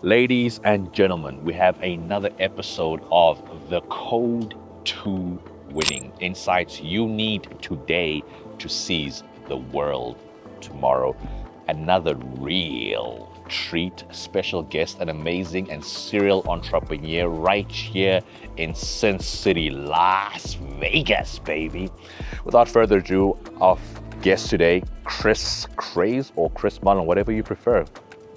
Ladies and gentlemen, we have another episode of The Code to Winning. Insights you need today to seize the world tomorrow. Another real treat, special guest, an amazing and serial entrepreneur right here in Sin City, Las Vegas, baby. Without further ado, our guest today, Kris Kraze or Kris Mullen, whatever you prefer.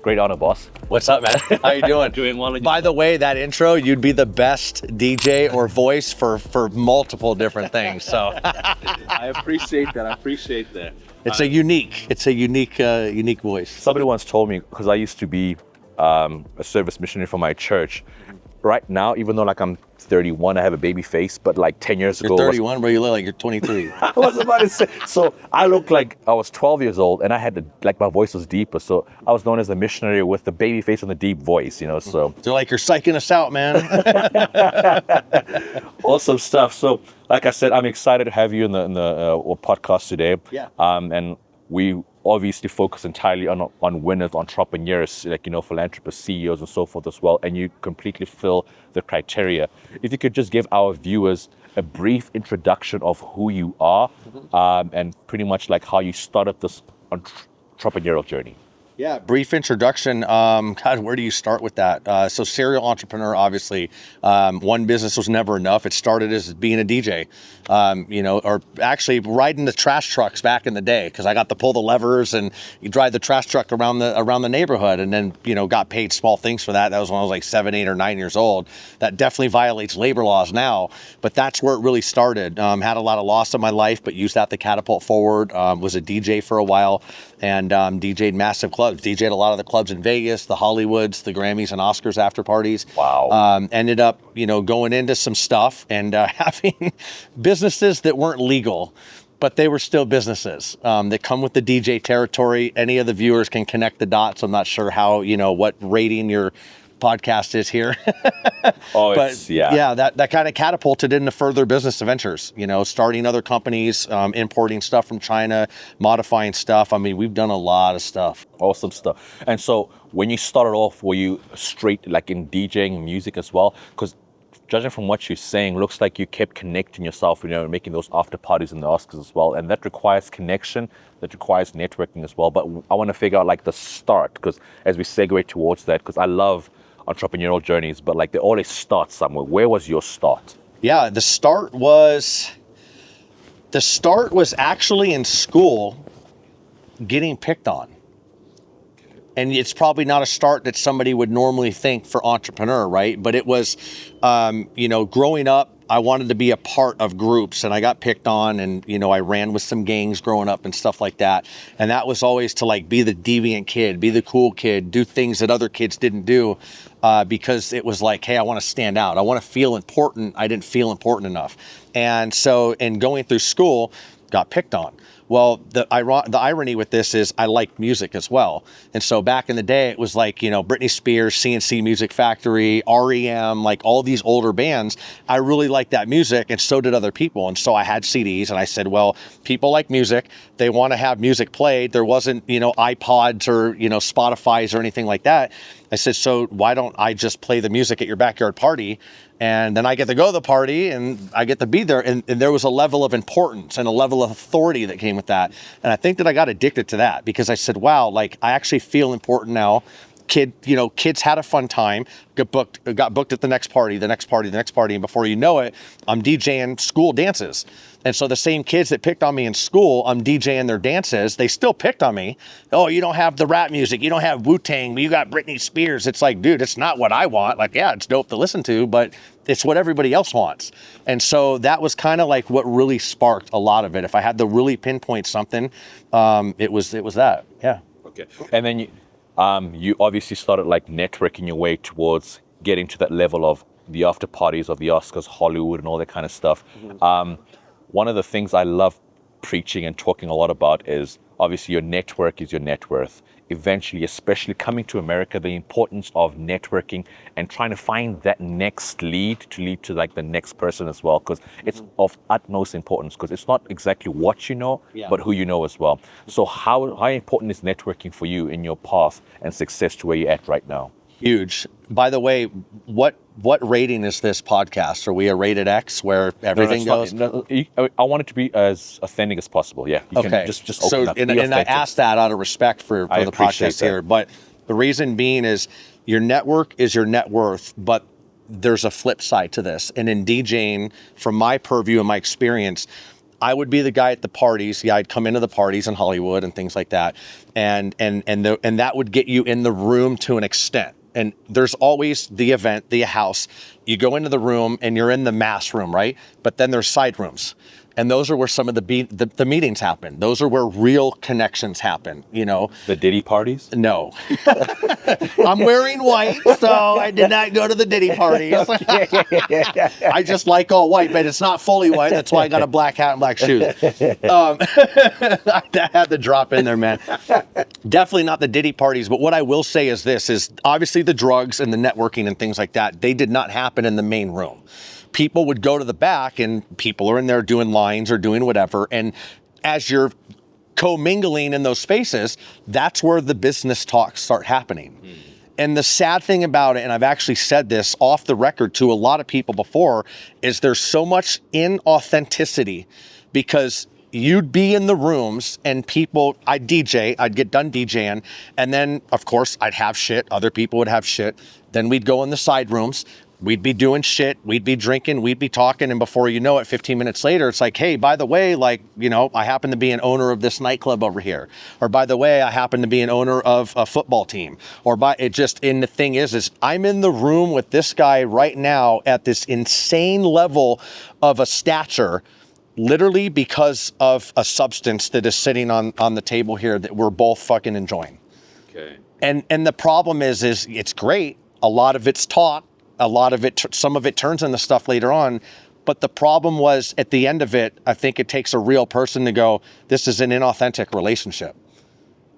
Great honor, boss. What's up, man? How you doing? Doing well. By the way, that intro, you'd be the best DJ or voice for multiple different things. So I appreciate that. it's a unique voice. Somebody once told me, because I used to be a service missionary for my church. Right now, even though like I'm 31, I have a baby face, but like 10 years ago. You're 31, bro. You look like you're 23. I was about to say, so I looked like I was 12 years old and I had my voice was deeper. So I was known as a missionary with the baby face and the deep voice, so. They're like, you're psyching us out, man. Awesome stuff. So like I said, I'm excited to have you in the podcast today. Yeah. And we obviously focus entirely on winners, entrepreneurs, philanthropists, CEOs and so forth as well. And you completely fill the criteria. If you could just give our viewers a brief introduction of who you are, and pretty much like how you started this entrepreneurial journey. Yeah, brief introduction. God, where do you start with that? So serial entrepreneur, obviously. One business was never enough. It started as being a DJ, or actually riding the trash trucks back in the day, because I got to pull the levers and you drive the trash truck around the neighborhood, and then, got paid small things for that. That was when I was like 7, 8, or 9 years old. That definitely violates labor laws now, but that's where it really started. Had a lot of loss in my life, but used that to catapult forward. Was a DJ for a while and DJ'd massive clubs. DJ'd a lot of the clubs in Vegas, the Hollywoods, the Grammys and Oscars after parties. Wow. Ended up, going into some stuff and having businesses that weren't legal, but they were still businesses that come with the DJ territory. Any of the viewers can connect the dots. I'm not sure how, what rating your podcast is here. That kind of catapulted into further business ventures, starting other companies, importing stuff from China, modifying stuff. I mean, we've done a lot of stuff. Awesome stuff. And so when you started off, were you straight like in DJing and music as well? Because judging from what you're saying, looks like you kept connecting yourself, making those after parties and the Oscars as well. And that requires connection, that requires networking as well. But I want to figure out like the start, because as we segue towards that, because I love entrepreneurial journeys, but like they always start somewhere. Where was your start? Yeah, the start was actually in school getting picked on. And it's probably not a start that somebody would normally think for entrepreneur, right? But it was, growing up, I wanted to be a part of groups, and I got picked on, and, I ran with some gangs growing up and stuff like that. And that was always to like be the deviant kid, be the cool kid, do things that other kids didn't do, because it was like, hey, I want to stand out. I want to feel important. I didn't feel important enough. And so in going through school, got picked on. Well, the irony with this is I like music as well. And so back in the day, it was like, Britney Spears, CNC Music Factory, REM, like all these older bands. I really liked that music, and so did other people. And so I had CDs, and I said, well, people like music. They want to have music played. There wasn't, iPods or, Spotify's or anything like that. I said, so why don't I just play the music at your backyard party? And then I get to go to the party and I get to be there. And there was a level of importance and a level of authority that came with that. And I think that I got addicted to that, because I said, wow, like I actually feel important now. Kids had a fun time, got booked at the next party. And before you know it, I'm DJing school dances. And so the same kids that picked on me in school, I'm DJing their dances. They still picked on me. Oh, you don't have the rap music. You don't have Wu-Tang. You got Britney Spears. It's like, dude, it's not what I want. Like, yeah, it's dope to listen to, but it's what everybody else wants. And so that was kind of like what really sparked a lot of it. If I had to really pinpoint something, it was that. Yeah. Okay. And then you obviously started like networking your way towards getting to that level of the after parties of the Oscars, Hollywood, and all that kind of stuff. Mm-hmm. One of the things I love preaching and talking a lot about is obviously your network is your net worth. Eventually, especially coming to America, the importance of networking and trying to find that next lead to like the next person as well, because it's of utmost importance, because it's not exactly what you know, but who you know as well. So how important is networking for you in your path and success to where you're at right now? Huge. By the way, what rating is this podcast? Are we a rated X where everything goes? I want it to be as authentic as possible. Yeah. You Okay. can just open up. And I asked that out of respect for the podcast here. But the reason being is your network is your net worth, but there's a flip side to this. And in DJing, from my purview and my experience, I would be the guy at the parties. Yeah, I'd come into the parties in Hollywood and things like that. And that would get you in the room to an extent. And there's always the event, the house. You go into the room and you're in the mass room, right? But then there's side rooms. And those are where some of the meetings happen. Those are where real connections happen, you know. The Diddy parties? No. I'm wearing white, so I did not go to the Diddy parties. I just like all white, but it's not fully white. That's why I got a black hat and black shoes. I had to drop in there, man. Definitely not the Diddy parties, but what I will say is this, is obviously the drugs and the networking and things like that, they did not happen in the main room. People would go to the back and people are in there doing lines or doing whatever. And as you're co-mingling in those spaces, that's where the business talks start happening. And the sad thing about it, and I've actually said this off the record to a lot of people before, is there's so much inauthenticity because you'd be in the rooms and people, I'd get done DJing, and then of course I'd have shit, other people would have shit. Then we'd go in the side rooms. We'd be doing shit, we'd be drinking, we'd be talking, and before you know it, 15 minutes later, it's like, hey, by the way, like, you know, I happen to be an owner of this nightclub over here. Or by the way, I happen to be an owner of a football team. And the thing is I'm in the room with this guy right now at this insane level of a stature, literally because of a substance that is sitting on the table here that we're both fucking enjoying. Okay. And the problem is it's great. A lot of it's taught. A lot of it, some of it turns into stuff later on. But the problem was at the end of it, I think it takes a real person to go, this is an inauthentic relationship.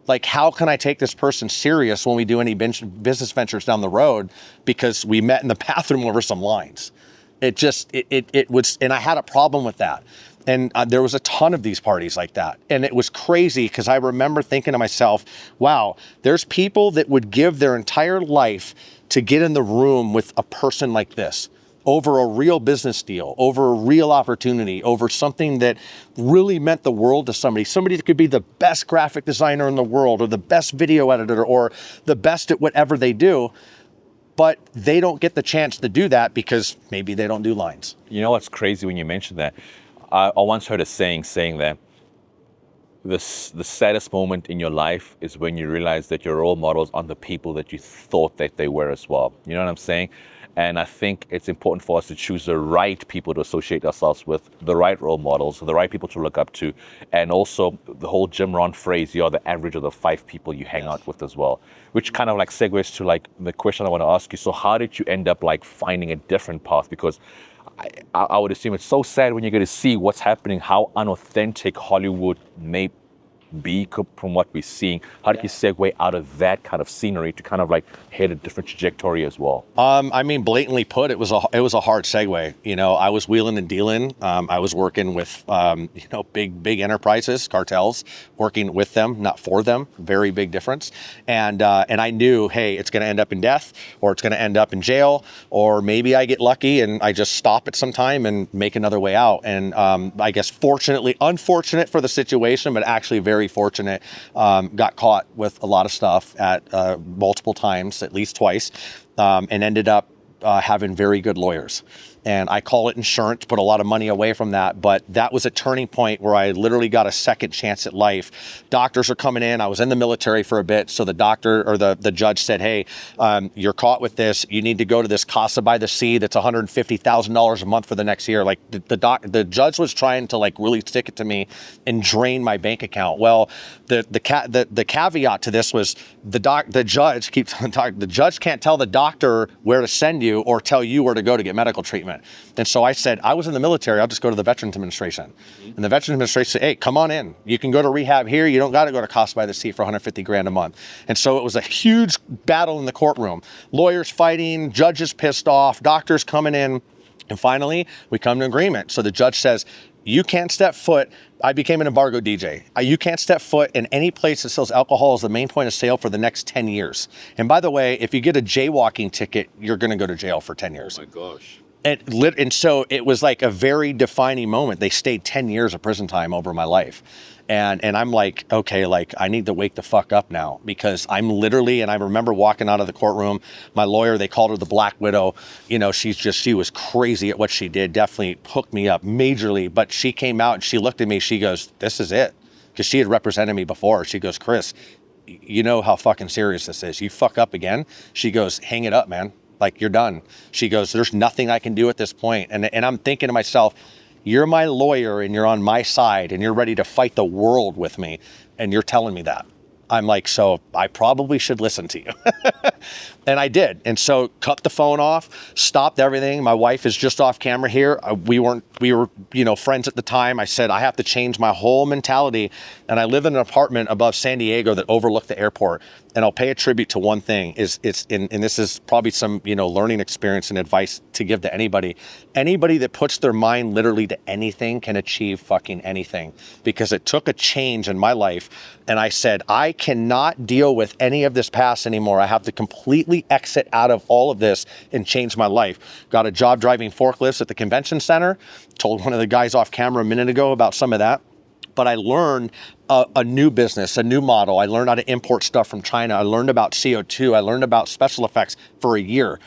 Like, how can I take this person serious when we do any business ventures down the road because we met in the bathroom over some lines? It was, and I had a problem with that. And there was a ton of these parties like that. And it was crazy because I remember thinking to myself, wow, there's people that would give their entire life to get in the room with a person like this over a real business deal, over a real opportunity, over something that really meant the world to somebody. Somebody that could be the best graphic designer in the world or the best video editor or the best at whatever they do. But they don't get the chance to do that because maybe they don't do lines. You know what's crazy when you mention that? I once heard a saying that the saddest moment in your life is when you realize that your role models aren't the people that you thought that they were as well. You know what I'm saying? And I think it's important for us to choose the right people to associate ourselves with, the right role models, the right people to look up to, and also the whole Jim Rohn phrase, you're the average of the 5 people you hang out with as well, which kind of like segues to like the question I want to ask you. So how did you end up like finding a different path? Because I would assume it's so sad when you get to see what's happening, how unauthentic Hollywood may be from what we're seeing. How did you segue out of that kind of scenery to kind of like head a different trajectory as well? I mean, blatantly put, it was a hard segue. You know, I was wheeling and dealing. I was working with, big enterprises, cartels, working with them, not for them. Very big difference. And I knew, hey, it's going to end up in death, or it's going to end up in jail, or maybe I get lucky and I just stop at some time and make another way out. And I guess unfortunate for the situation, but actually very fortunate, got caught with a lot of stuff at multiple times, at least twice, and ended up having very good lawyers. And I call it insurance, put a lot of money away from that. But that was a turning point where I literally got a second chance at life. Doctors are coming in. I was in the military for a bit. So the doctor or the judge said, hey, you're caught with this. You need to go to this Casa by the Sea that's $150,000 a month for the next year. Like the judge was trying to like really stick it to me and drain my bank account. Well, the caveat to this was the judge can't tell the doctor where to send you or tell you where to go to get medical treatment. And so I said, I was in the military, I'll just go to the Veterans Administration. And the Veterans Administration said, hey, come on in. You can go to rehab here. You don't got to go to Casa by the Sea for $150,000 a month. And so it was a huge battle in the courtroom. Lawyers fighting, judges pissed off, doctors coming in. And finally, we come to agreement. So the judge says, you can't step foot. I became an embargo DJ. You can't step foot in any place that sells alcohol as the main point of sale for the next 10 years. And by the way, if you get a jaywalking ticket, you're going to go to jail for 10 years. Oh my gosh. And so it was like a very defining moment. They stayed 10 years of prison time over my life. And I'm like, okay, like I need to wake the fuck up now, because I'm literally, and I remember walking out of the courtroom, my lawyer, they called her the Black Widow. You know, she was crazy at what she did, definitely hooked me up majorly. But she came out and she looked at me, she goes, this is it. Because she had represented me before. She goes, Kris, you know how fucking serious this is. You fuck up again. She goes, hang it up, man. Like, you're done. She goes, there's nothing I can do at this point. And I'm thinking to myself, you're my lawyer and you're on my side and you're ready to fight the world with me. And you're telling me that. I'm like, so I probably should listen to you. And I did. And so cut the phone off, stopped everything. My wife is just off camera here. We were, friends at the time. I said, I have to change my whole mentality. And I live in an apartment above San Diego that overlooked the airport. And I'll pay a tribute to one thing and this is probably some, learning experience and advice to give to anybody. Anybody that puts their mind literally to anything can achieve fucking anything, because it took a change in my life. And I said, I cannot deal with any of this past anymore. I have to completely exit out of all of this and change my life. Got a job driving forklifts at the convention center. Told one of the guys off camera a minute ago about some of that. But I learned a new business, a new model. I learned how to import stuff from China. I learned about CO2. I learned about special effects for a year.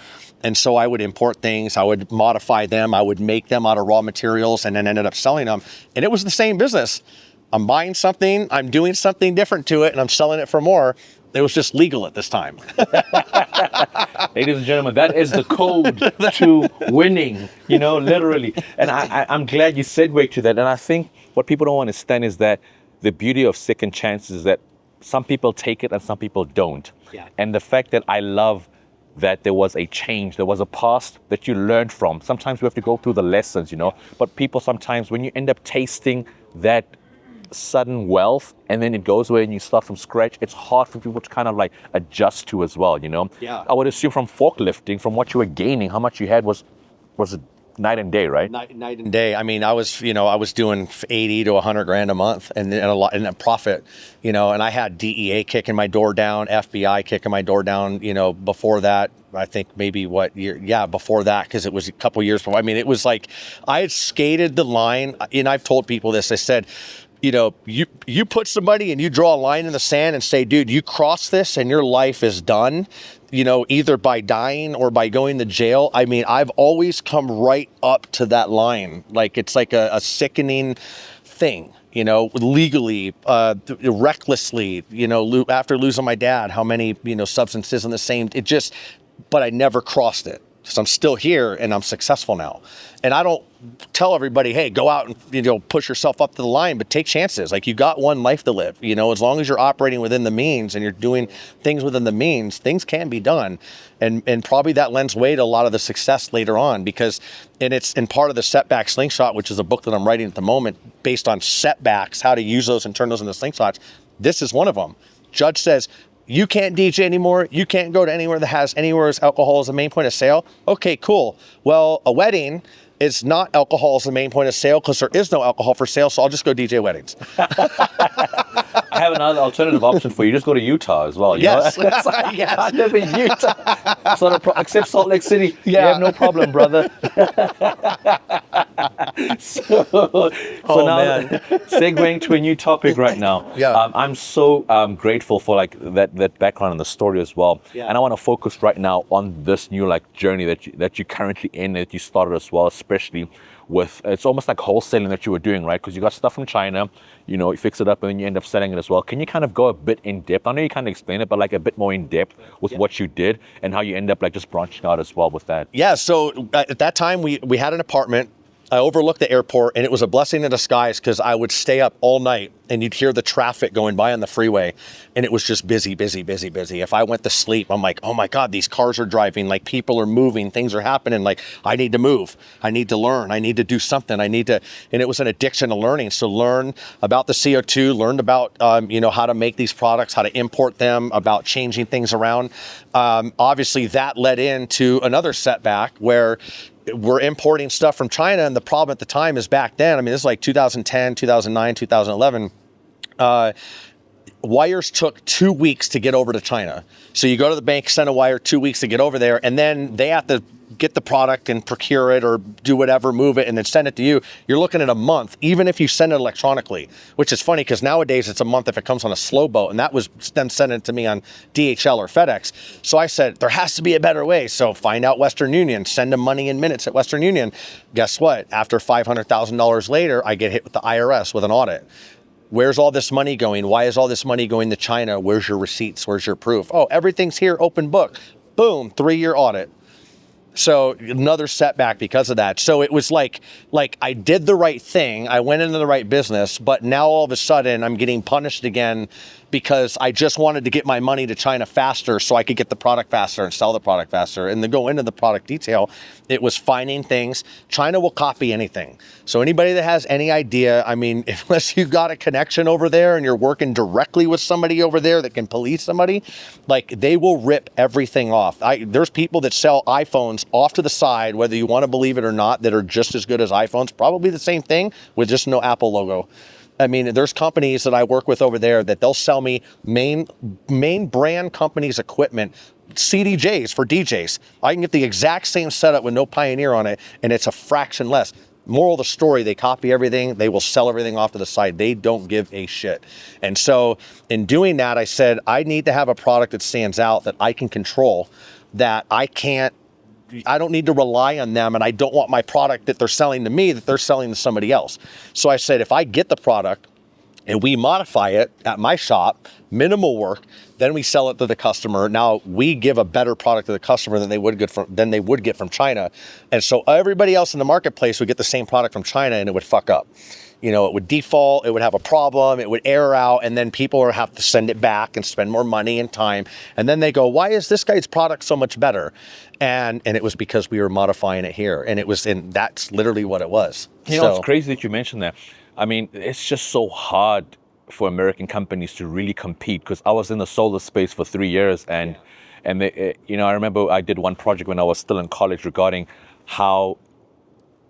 And so I would import things, I would modify them, I would make them out of raw materials, and then ended up selling them. And it was the same business. I'm buying something, I'm doing something different to it, and I'm selling it for more. It was just legal at this time. Ladies and gentlemen, that is the code to winning, literally. And I'm glad you segued to that. And I think what people don't understand is that the beauty of second chances is that some people take it and some people don't. Yeah. And the fact that I love that there was a change, there was a past that you learned from. Sometimes we have to go through the lessons, but people sometimes, when you end up tasting that sudden wealth and then it goes away and you start from scratch, it's hard for people to kind of like adjust to as well, Yeah. I would assume from forklifting, from what you were gaining, how much you had was it night and day, right? Night and day. I mean, I was doing 80 to 100 grand a month and a lot in a profit, and I had DEA kicking my door down, FBI kicking my door down, before that. I think maybe before that, because it was a couple years before. I mean, it was like I had skated the line, and I've told people this. I said, you put somebody and you draw a line in the sand and say, dude, you cross this and your life is done, either by dying or by going to jail. I mean, I've always come right up to that line. Like, it's like a sickening thing, legally, recklessly, after losing my dad, how many, substances in the same, but I never crossed it. So I'm still here and I'm successful now. And I don't tell everybody, hey, go out and, push yourself up to the line, but take chances. Like, you got one life to live, as long as you're operating within the means and you're doing things within the means, things can be done. And probably that lends way to a lot of the success later on, because, and part of the Setback Slingshot, which is a book that I'm writing at the moment based on setbacks, how to use those and turn those into slingshots. This is one of them. Judge says, you can't DJ anymore. You can't go to anywhere that has alcohol as the main point of sale. Okay, cool. Well, a wedding is not alcohol as the main point of sale because there is no alcohol for sale. So I'll just go DJ weddings. I have another alternative option for you. Just go to Utah as well. Yes. Yes. I live in Utah. Except Salt Lake City. Yeah. You have no problem, brother. So now, segueing to a new topic right now. Yeah. I'm so grateful for that background and the story as well. Yeah. And I want to focus right now on this new journey that you're currently in, that you started as well, especially with, it's almost like wholesaling that you were doing, right? Because you got stuff from China, you fix it up and then you end up selling it as well. Can you kind of go a bit in depth? I know you kind of explain it, but a bit more in depth with what you did and how you end up just branching out as well with that. Yeah. So at that time we had an apartment. I overlooked the airport, and it was a blessing in disguise because I would stay up all night and you'd hear the traffic going by on the freeway, and it was just busy, busy, busy, busy. If I went to sleep, I'm like, oh my God, these cars are driving, people are moving, things are happening. I need to move. I need to learn. I need to do something. And it was an addiction to learning. So learn about the CO2, learned about, how to make these products, how to import them, about changing things around. Obviously that led into another setback where we're importing stuff from China, and the problem at the time is back then, I mean, this is like 2010, 2009, 2011, wires took 2 weeks to get over to China. So you go to the bank, send a wire, 2 weeks to get over there, and then they have to get the product and procure it or do whatever, move it, and then send it to you. You're looking at a month, even if you send it electronically, which is funny because nowadays it's a month if it comes on a slow boat, and that was them sending it to me on DHL or FedEx. So I said, there has to be a better way. So find out Western Union, send them money in minutes at Western Union. Guess what? After $500,000 later, I get hit with the IRS with an audit. Where's all this money going? Why is all this money going to China? Where's your receipts? Where's your proof? Oh, everything's here, open book. Boom, 3-year audit. So another setback because of that. So it was like I did the right thing. I went into the right business, but now all of a sudden I'm getting punished again because I just wanted to get my money to China faster so I could get the product faster and sell the product faster. And to go into the product detail, it was finding things. China will copy anything. So anybody that has any idea, I mean, unless you've got a connection over there and you're working directly with somebody over there that can police somebody, like they will rip everything off. There's people that sell iPhones off to the side, whether you want to believe it or not, that are just as good as iPhones, probably the same thing with just no Apple logo. I mean, there's companies that I work with over there that they'll sell me main brand companies equipment, CDJs for DJs. I can get the exact same setup with no Pioneer on it, and it's a fraction less. Moral of the story, they copy everything. They will sell everything off to the side. They don't give a shit. And so in doing that, I said, I need to have a product that stands out, that I can control, that I don't need to rely on them, and I don't want my product that they're selling to me that they're selling to somebody else. So I said, if I get the product and we modify it at my shop, minimal work, then we sell it to the customer. Now we give a better product to the customer than they would get from China. And so everybody else in the marketplace would get the same product from China and it would fuck up. You know, it would default, it would have a problem, it would error out, and then people would have to send it back and spend more money and time. And then they go, why is this guy's product so much better? And it was because we were modifying it here. And that's literally what it was. You know, it's crazy that you mentioned that. I mean, it's just so hard for American companies to really compete, because I was in the solar space for 3 years, and they, you know, I remember I did one project when I was still in college regarding how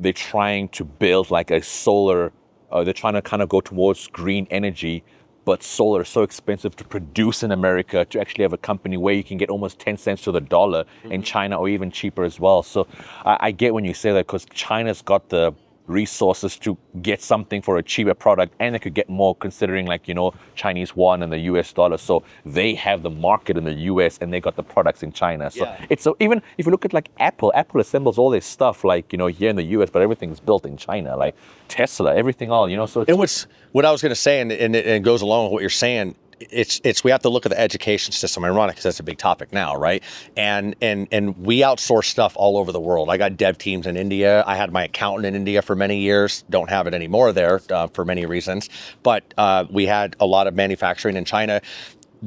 they're trying to build like a solar. They're trying to kind of go towards green energy, but solar is so expensive to produce in America to actually have a company where you can get almost 10 cents to the dollar in China, or even cheaper as well. So I get when you say that, because China's got the resources to get something for a cheaper product, and they could get more considering, like, you know, Chinese yuan and the US dollar. So they have the market in the US and they got the products in China. So it's so, even if you look at like Apple assembles all this stuff, like, you know, here in the US, but everything is built in China, like Tesla, everything all, you know. So it's, what I was going to say, and it goes along with what you're saying, it's we have to look at the education system. Ironic, because that's a big topic now, right? And we outsource stuff all over the world. I got dev teams in India. I had my accountant in India for many years. Don't have it anymore there for many reasons. But we had a lot of manufacturing in China.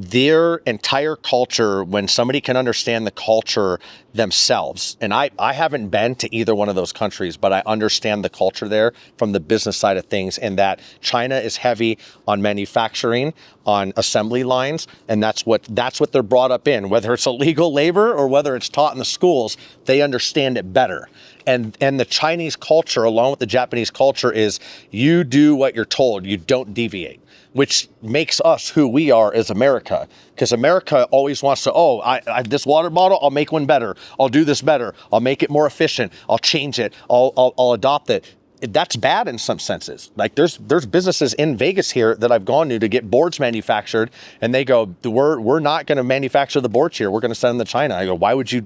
Their entire culture, when somebody can understand the culture themselves, and I haven't been to either one of those countries, but I understand the culture there from the business side of things, and that China is heavy on manufacturing, on assembly lines, and that's what they're brought up in. Whether it's illegal labor or whether it's taught in the schools, they understand it better. And the Chinese culture, along with the Japanese culture, is you do what you're told, you don't deviate, which makes us who we are as America. Because America always wants to, I this water bottle, I'll make one better. I'll do this better. I'll make it more efficient. I'll change it. I'll adopt it. That's bad in some senses. Like there's businesses in Vegas here that I've gone to get boards manufactured, and they go, we're not going to manufacture the boards here. We're going to send them to China. I go, why would you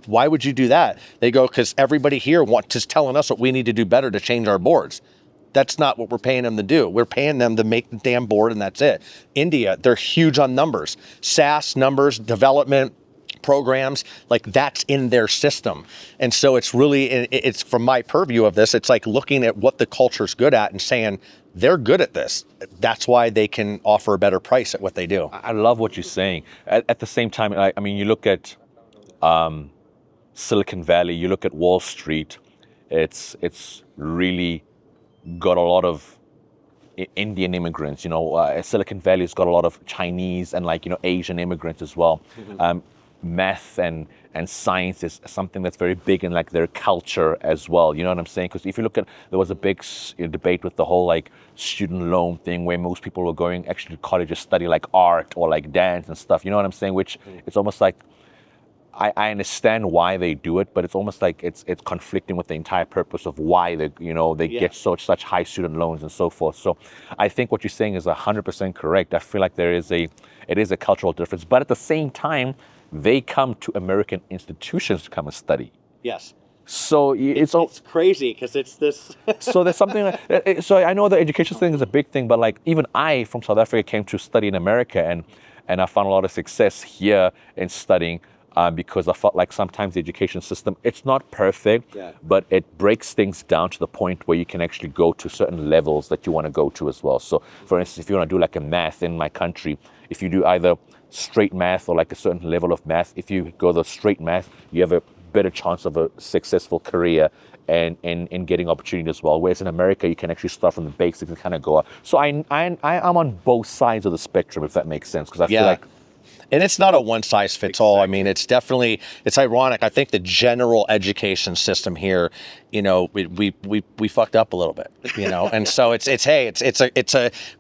do that? They go, because everybody here is telling us what we need to do better to change our boards. That's not what we're paying them to do. We're paying them to make the damn board, and that's it. India, they're huge on numbers. SaaS numbers, development, programs, like that's in their system. And so it's really, it's from my purview of this, it's like looking at what the culture's good at and saying, they're good at this. That's why they can offer a better price at what they do. I love what you're saying. At the same time, I mean, you look at Silicon Valley, you look at Wall Street, it's really got a lot of Indian immigrants, you know. Silicon Valley's got a lot of Chinese and, like, you know, Asian immigrants as well. math and science is something that's very big in like their culture as well. You know what I'm saying? Because if you look at, there was a big debate with the whole like student loan thing where most people were going actually to college to study like art or like dance and stuff. You know what I'm saying? Which it's almost like, I understand why they do it, but it's almost like it's conflicting with the entire purpose of why they get such high student loans and so forth. So I think what you're saying is 100% correct. I feel like it is a cultural difference, but at the same time, they come to American institutions to come and study. Yes. So it's crazy because it's this. So there's something like, so I know the education thing is a big thing, but like even I from South Africa came to study in America, and I found a lot of success here in studying. Because I felt like sometimes the education system, it's not perfect, but it breaks things down to the point where you can actually go to certain levels that you want to go to as well. So for instance, if you want to do like a math in my country, if you do either straight math or like a certain level of math, if you go the straight math, you have a better chance of a successful career and in getting opportunity as well. Whereas in America, you can actually start from the basics and kind of go up. So I'm on both sides of the spectrum, if that makes sense, because I feel like, and it's not a one size fits all. I mean, it's ironic. I think the general education system here, we fucked up a little bit, and so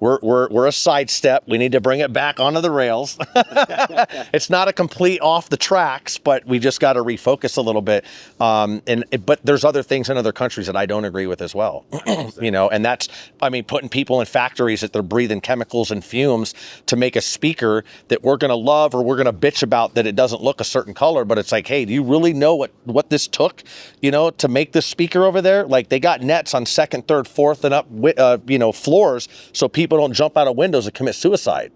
we're a sidestep. We need to bring it back onto the rails. It's not a complete off the tracks, but we just got to refocus a little bit. But there's other things in other countries that I don't agree with as well, and that's, putting people in factories that they're breathing chemicals and fumes to make a speaker that we're going to love or we're going to bitch about that it doesn't look a certain color, but it's like, hey, do you really know what this took, to make this speaker over there? Like, they got nets on second, third, fourth and up, floors so people don't jump out of windows and commit suicide.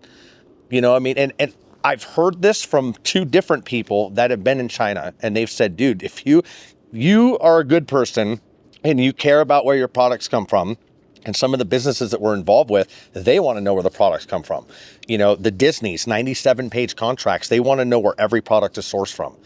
And I've heard this from two different people that have been in China, and they've said, dude, if you are a good person and you care about where your products come from, and some of the businesses that we're involved with, they want to know where the products come from. The Disney's 97-page contracts, they want to know where every product is sourced from.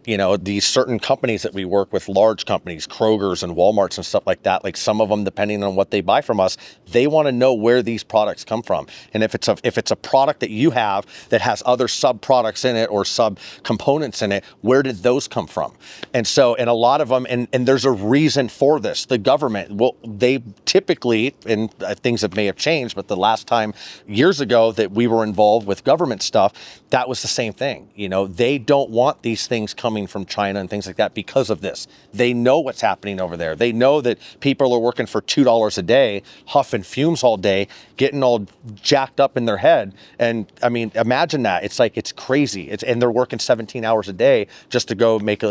These certain companies that we work with, large companies, Kroger's and Walmart's and stuff like that, like some of them, depending on what they buy from us, they want to know where these products come from. And if it's a product that you have that has other sub products in it or sub components in it, where did those come from? And so, and a lot of them, and there's a reason for this. The government, well, they typically, and things may have changed, but the last time years ago that we were involved with government stuff, that was the same thing. They don't want these things coming from China and things like that because of this. They know what's happening over there. They know that people are working for $2 a day, huffing fumes all day, getting all jacked up in their head. And imagine that. It's like, it's crazy. And they're working 17 hours a day just to go make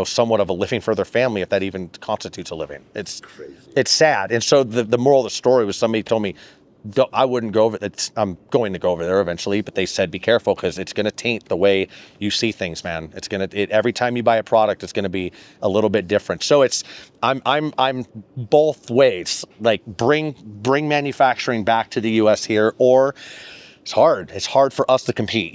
somewhat of a living for their family, if that even constitutes a living. It's crazy. It's sad. And so the moral of the story was, somebody told me, I wouldn't go over. I'm going to go over there eventually, but they said be careful because it's going to taint the way you see things, man. Every time you buy a product, it's going to be a little bit different. So I'm both ways. Like bring manufacturing back to the U.S. here, or it's hard. It's hard for us to compete.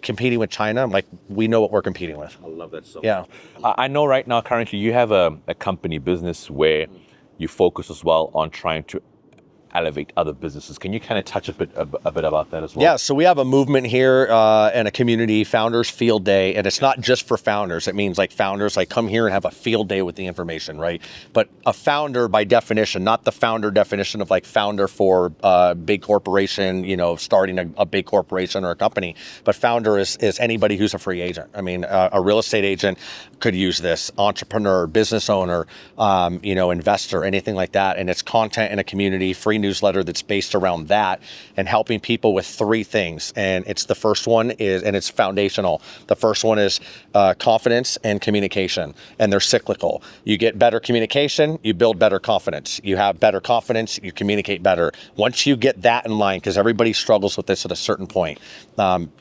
Competing with China. Like, we know what we're competing with. I love that so much. I know right now, currently, you have a company business where you focus as well on trying to elevate other businesses. Can you kind of touch a bit about that as well? Yeah, so we have a movement here and a community, Founders Field Day, and it's not just for founders. It means like founders come here and have a field day with the information, right? But a founder by definition, not the founder definition of like founder for big corporation, starting a big corporation or a company, but founder is anybody who's a free agent. A real estate agent could use this, entrepreneur, business owner, investor, anything like that. And it's content in a community, free newsletter that's based around that and helping people with three things. And it's the first one is, and it's foundational. The first one is confidence and communication, and they're cyclical. You get better communication, you build better confidence. You have better confidence, you communicate better. Once you get that in line, because everybody struggles with this at a certain point,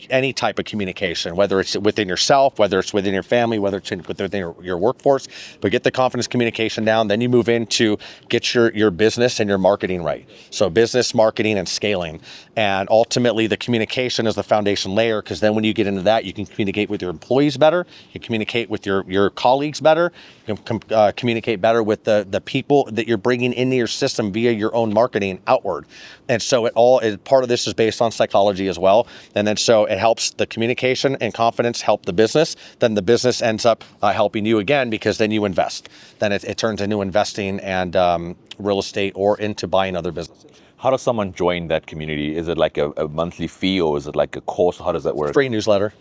any type of communication, whether it's within yourself, whether it's within your family, whether it's within your workforce, but get the confidence communication down, then you move into get your business and your marketing right. community. So business, marketing, and scaling. And ultimately, the communication is the foundation layer, because then when you get into that, you can communicate with your employees better, you can communicate with your colleagues better, you can communicate better with the people that you're bringing into your system via your own marketing outward. And so part of this is based on psychology as well. And then so it helps the communication and confidence help the business. Then the business ends up helping you again, because then you invest. Then it turns into investing and real estate or into buying other businesses. How does someone join that community? Is it like a monthly fee, or is it like a course? How does that work? Free newsletter.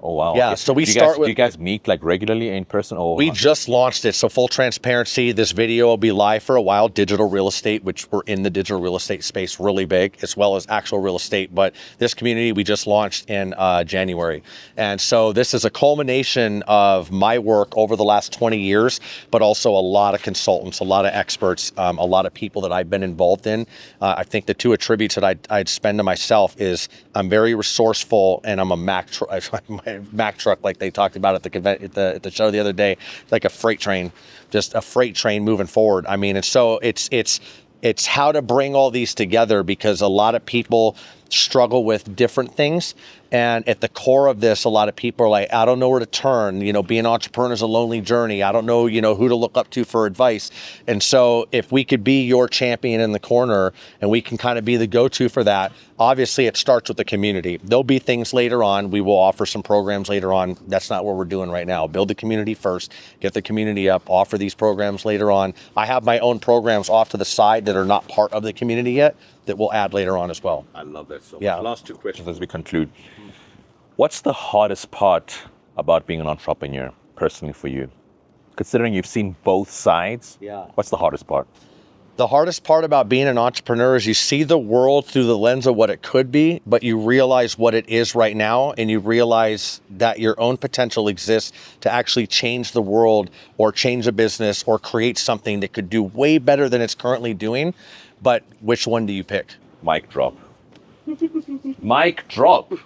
Oh, wow. Yeah, Okay. so we do start with... Do you guys meet like regularly in person? Or We just launched it, so full transparency, this video will be live for a while. Digital real estate, which we're in the digital real estate space really big, as well as actual real estate. But this community we just launched in January. And so this is a culmination of my work over the last 20 years, but also a lot of consultants, a lot of experts, a lot of people that I've been involved in. I think the two attributes that I'd spend to myself is I'm very resourceful, and I'm a Mack truck, like they talked about at the show the other day, like a freight train, just a freight train moving forward. I mean, and so it's how to bring all these together, because a lot of people struggle with different things. And at the core of this, a lot of people are like, I don't know where to turn. Being an entrepreneur is a lonely journey. I don't know, who to look up to for advice. And so if we could be your champion in the corner and we can kind of be the go-to for that, obviously it starts with the community. There'll be things later on. We will offer some programs later on. That's not what we're doing right now. Build the community first, get the community up, offer these programs later on. I have my own programs off to the side that are not part of the community yet that we'll add later on as well. I love that so much. Yeah. Last two questions as we conclude. What's the hardest part about being an entrepreneur, personally for you? Considering you've seen both sides, what's the hardest part? The hardest part about being an entrepreneur is you see the world through the lens of what it could be, but you realize what it is right now, and you realize that your own potential exists to actually change the world or change a business or create something that could do way better than it's currently doing. But which one do you pick? Mic drop. Mic drop. We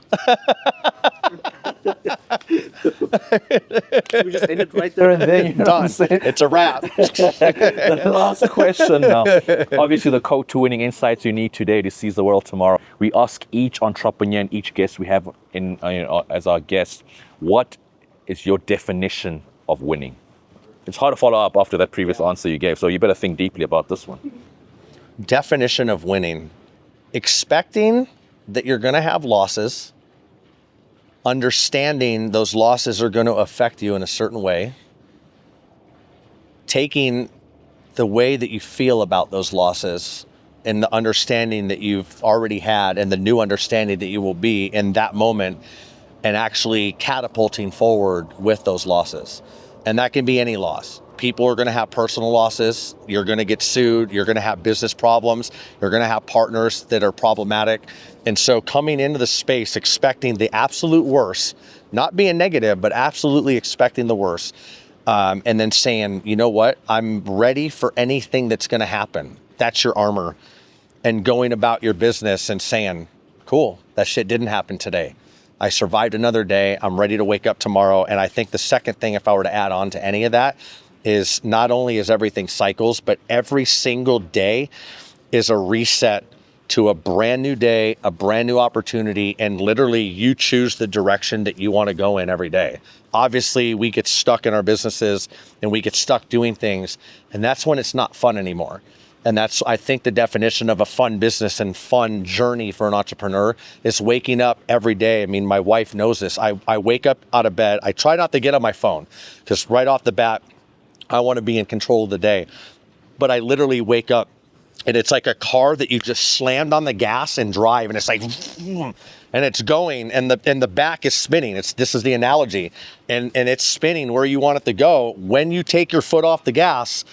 just end it right there and then. You know Done. It's a wrap. The last question now. Obviously, the code to winning insights you need today to seize the world tomorrow. We ask each entrepreneur and each guest we have in as our guest, what is your definition of winning? It's hard to follow up after that previous answer you gave, so you better think deeply about this one. Definition of winning: expecting that you're going to have losses, understanding those losses are going to affect you in a certain way, taking the way that you feel about those losses and the understanding that you've already had and the new understanding that you will be in that moment, and actually catapulting forward with those losses. And that can be any loss. People are going to have personal losses. You're going to get sued. You're going to have business problems. You're going to have partners that are problematic. And so coming into the space, expecting the absolute worst, not being negative, but absolutely expecting the worst. And then saying, you know what, I'm ready for anything that's going to happen. That's your armor. And going about your business and saying, cool, that shit didn't happen today. I survived another day. I'm ready to wake up tomorrow. And I think the second thing, if I were to add on to any of that, is not only is everything cycles, but every single day is a reset to a brand new day, a brand new opportunity, and literally you choose the direction that you want to go in every day. Obviously, we get stuck in our businesses and we get stuck doing things, and that's when it's not fun anymore. And that's, I think, the definition of a fun business and fun journey for an entrepreneur is waking up every day. I mean, my wife knows this. I wake up out of bed. I try not to get on my phone because right off the bat, I want to be in control of the day. But I literally wake up and it's like a car that you just slammed on the gas and drive, and it's like, and it's going, and the back is spinning. This is the analogy, and it's spinning where you want it to go. When you take your foot off the gas,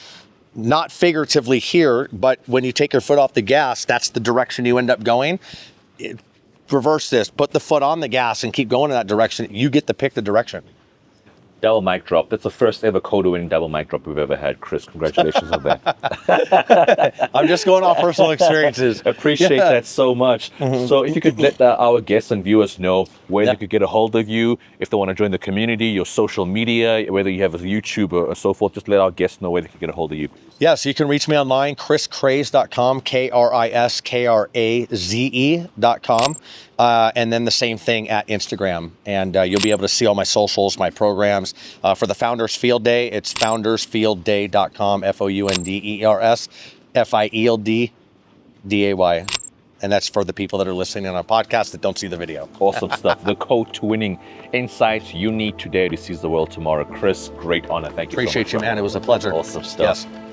not figuratively here, but when you take your foot off the gas, that's the direction you end up going. Reverse this, put the foot on the gas and keep going in that direction. You get to pick the direction. Double mic drop. That's the first ever code winning double mic drop we've ever had, Kris. Congratulations on that. I'm just going off personal experiences. Appreciate that so much. So if you could let our guests and viewers know where they could get a hold of you, if they want to join the community, your social media, whether you have a YouTube or so forth, just let our guests know where they can get a hold of you. Yeah, so you can reach me online, kriskraze.com, KRISKRAZE.com. And then the same thing at Instagram. And you'll be able to see all my socials, my programs. For the Founders Field Day, it's foundersfieldday.com, FOUNDERS, FIELDDAY. And that's for the people that are listening on our podcast that don't see the video. Awesome stuff. The code to winning insights you need today to seize the world tomorrow. Kris, great honor. Thank you so much. Appreciate you, man. It was a pleasure. Awesome stuff. Yes.